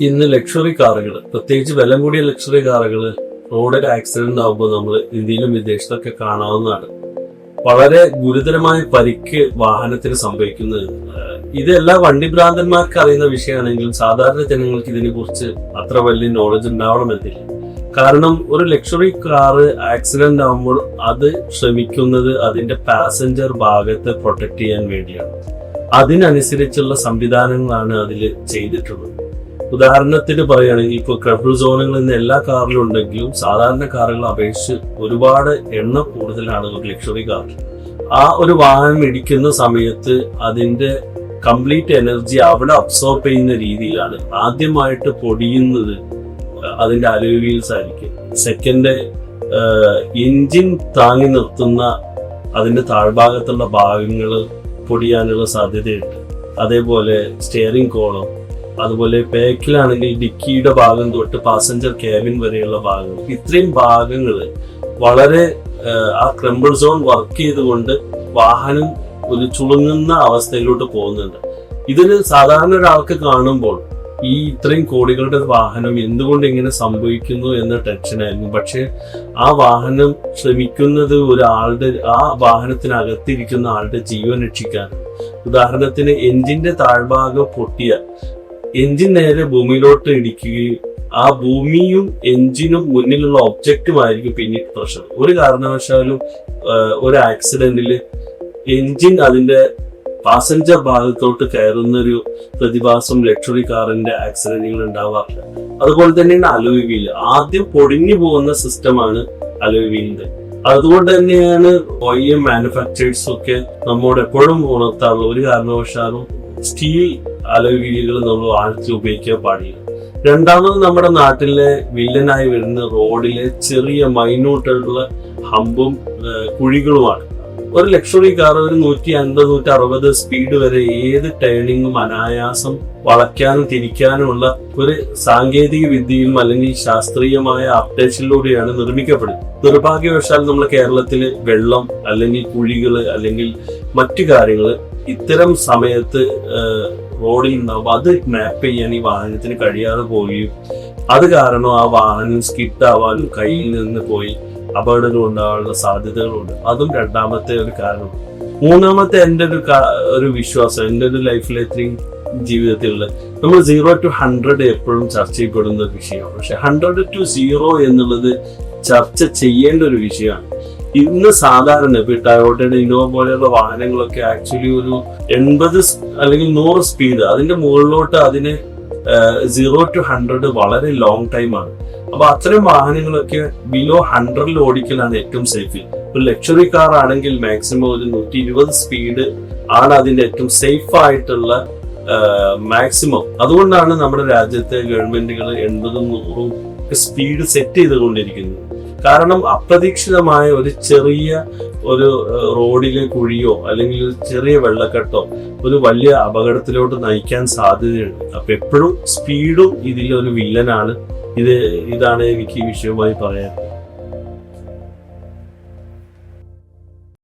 ഇന്ന് ലക്ഷറി കാറുകൾ, പ്രത്യേകിച്ച് വില കൂടിയ ലക്ഷറി കാറുകൾ റോഡിൽ ആക്സിഡന്റ് ആകുമ്പോൾ നമ്മൾ ഇന്ത്യയിലും വിദേശത്തൊക്കെ കാണാവുന്നതാണ്. വളരെ ഗുരുതരമായ പരിക്ക് വാഹനത്തിന് സംഭവിക്കുന്നത്. ഇതെല്ലാ വണ്ടിഭ്രാന്തന്മാർക്ക് അറിയുന്ന വിഷയമാണെങ്കിലും സാധാരണ ജനങ്ങൾക്ക് ഇതിനെ കുറിച്ച് അത്ര വലിയ നോളജ് ഉണ്ടാവണമെന്നില്ല. കാരണം ഒരു ലക്ഷറി കാറ് ആക്സിഡന്റ് ആകുമ്പോൾ അത് ശ്രമിക്കുന്നത് അതിന്റെ പാസഞ്ചർ ഭാഗത്തെ പ്രൊട്ടക്ട് ചെയ്യാൻ വേണ്ടിയാണ്. അതിനനുസരിച്ചുള്ള സംവിധാനങ്ങളാണ് അതിൽ ചെയ്തിട്ടുള്ളത്. ഉദാഹരണത്തിന് പറയുകയാണെങ്കിൽ ഇപ്പോൾ ക്രബിൾ സോണുകൾ ഇന്ന് എല്ലാ കാറിലും ഉണ്ടെങ്കിലും സാധാരണ കാറുകളെ അപേക്ഷിച്ച് ഒരുപാട് എണ്ണം കൂടുതലാണ് ഒരു ലക്ഷറി കാർ. ആ ഒരു വാഹനം ഇടിക്കുന്ന സമയത്ത് അതിന്റെ കംപ്ലീറ്റ് എനർജി അവിടെ അബ്സോർബ് ചെയ്യുന്ന രീതിയിലാണ് ആദ്യമായിട്ട് പൊടിയുന്നത് അതിന്റെ അലോയ് വീൽസ് ആയിരിക്കും. സെക്കൻഡ്, എഞ്ചിൻ താങ്ങി നിർത്തുന്ന അതിന്റെ താഴ്ഭാഗത്തുള്ള ഭാഗങ്ങൾ പൊടിയാനുള്ള സാധ്യതയുണ്ട്. അതേപോലെ സ്റ്റിയറിംഗ് കോളം, അതുപോലെ ബാക്കിലാണെങ്കിൽ ഡിക്കിയുടെ ഭാഗം തൊട്ട് പാസഞ്ചർ ക്യാബിൻ വരെയുള്ള ഭാഗങ്ങൾ, ഇത്രയും ഭാഗങ്ങൾ വളരെ ആ ക്രംബിൾ സോൺ വർക്ക് ചെയ്തുകൊണ്ട് വാഹനം ഒരു ചുളുങ്ങുന്ന അവസ്ഥയിലോട്ട് പോകുന്നുണ്ട്. ഇതിന് സാധാരണ ഒരാൾക്ക് കാണുമ്പോൾ ഈ ഇത്രയും കോടികളുടെ വാഹനം എന്തുകൊണ്ട് ഇങ്ങനെ സംഭവിക്കുന്നു എന്ന ടെൻഷനായിരുന്നു. പക്ഷെ ആ വാഹനം ശ്രമിക്കുന്നത് ഒരാളുടെ, ആ വാഹനത്തിനകത്തിരിക്കുന്ന ആളുടെ ജീവൻ രക്ഷിക്കാൻ. ഉദാഹരണത്തിന് എഞ്ചിന്റെ താഴ്ഭാഗം പൊട്ടിയ എഞ്ചിൻ നേരെ ഭൂമിയിലോട്ട് ഇടിക്കുകയും ആ ഭൂമിയും എഞ്ചിനും മുന്നിലുള്ള ഒബ്ജക്റ്റുമായിരിക്കും പിന്നീട് പ്രശ്നം. ഒരു കാരണവശാലും ഒരു ആക്സിഡന്റിൽ എഞ്ചിൻ അതിന്റെ പാസഞ്ചർ ഭാഗത്തോട്ട് കയറുന്നൊരു പ്രതിഭാസം ലക്ഷറി കാറിന്റെ ആക്സിഡന്റുകൾ ഉണ്ടാവാറില്ല. അതുപോലെ തന്നെയാണ് അലോയ് വീൽ. ആദ്യം പൊടിഞ്ഞു പോകുന്ന സിസ്റ്റമാണ് അലോയ് വീലിന്റെ. അതുകൊണ്ട് തന്നെയാണ് OEM മാനുഫാക്ചേഴ്സ് ഒക്കെ നമ്മോട് എപ്പോഴും ഉണർത്താറുള്ള ഒരു കാരണവശാലും സ്റ്റീൽ അലോയ് വീലുകൾ നമ്മൾ ആഴ്ച ഉപയോഗിക്കാൻ പാടില്ല. രണ്ടാമത്, നമ്മുടെ നാട്ടിലെ വില്ലനായി വരുന്ന റോഡിലെ ചെറിയ മൈന്യൂട്ടുള്ള ഹമ്പും കുഴികളുമാണ്. ഒരു ലക്ഷറി കാർ ഒരു 150-160 സ്പീഡ് വരെ ഏത് ടേണിങ്ങും അനായാസം വളയ്ക്കാനും തിരിക്കാനുമുള്ള ഒരു സാങ്കേതിക വിദ്യയും അല്ലെങ്കിൽ ശാസ്ത്രീയമായ അപ്ഡേഷനിലൂടെയാണ് നിർമ്മിക്കപ്പെടുന്നത്. നിർഭാഗ്യവശാൽ നമ്മൾ കേരളത്തിൽ വെള്ളം അല്ലെങ്കിൽ കുഴികള് അല്ലെങ്കിൽ മറ്റു കാര്യങ്ങൾ ഇത്തരം സമയത്ത് റോഡിൽ ഉണ്ടാവും. അത് മാപ്പ് ചെയ്യാൻ ഈ വാഹനത്തിന് കഴിയാതെ പോവുകയും അത് കാരണം ആ വാഹനം സ്കിഡാവാനും കയ്യിൽ നിന്ന് പോയി അപകടങ്ങൾ ഉണ്ടാകാനുള്ള സാധ്യതകളുണ്ട്. അതും രണ്ടാമത്തെ ഒരു കാരണം. മൂന്നാമത്തെ എൻ്റെ ഒരു വിശ്വാസം, എൻ്റെ ഒരു ലൈഫിലെ ഇത്രയും ജീവിതത്തിലുള്ള നമ്മൾ 0 to 100 എപ്പോഴും ചർച്ച ചെയ്യപ്പെടുന്ന ഒരു വിഷയമാണ്. പക്ഷെ 100 to 0 എന്നുള്ളത് ചർച്ച ചെയ്യേണ്ട ഒരു വിഷയമാണ്. ഇന്ന് സാധാരണ ടയോട്ടയുടെ ഇന്നോവ പോലെയുള്ള വാഹനങ്ങളൊക്കെ ആക്ച്വലി ഒരു 80 അല്ലെങ്കിൽ 100 സ്പീഡ്, അതിന്റെ മുകളിലോട്ട് അതിന് 0 to 100 വളരെ ലോങ് ടൈമാണ്. അപ്പൊ അത്തരം വാഹനങ്ങളൊക്കെ ബിലോ 100 ഓടിക്കലാണ് ഏറ്റവും സേഫ്. ഒരു ലക്ഷറി കാർ ആണെങ്കിൽ മാക്സിമം ഒരു 120 സ്പീഡ് ആണ് അതിന്റെ ഏറ്റവും സേഫ് ആയിട്ടുള്ള മാക്സിമം. അതുകൊണ്ടാണ് നമ്മുടെ രാജ്യത്തെ ഗവൺമെന്റുകൾ 80-100 സ്പീഡ് സെറ്റ് ചെയ്തുകൊണ്ടിരിക്കുന്നത്. കാരണം അപ്രതീക്ഷിതമായ ഒരു ചെറിയ ഒരു റോഡിലെ കുഴിയോ അല്ലെങ്കിൽ ഒരു ചെറിയ വെള്ളക്കെട്ടോ ഒരു വലിയ അപകടത്തിലോട്ട് നയിക്കാൻ സാധ്യതയുണ്ട്. അപ്പൊ എപ്പോഴും സ്പീഡും ഇതിലൊരു വില്ലനാണ്. ഇതാണ് എനിക്ക് ഈ വിഷയവുമായി പറയാൻ.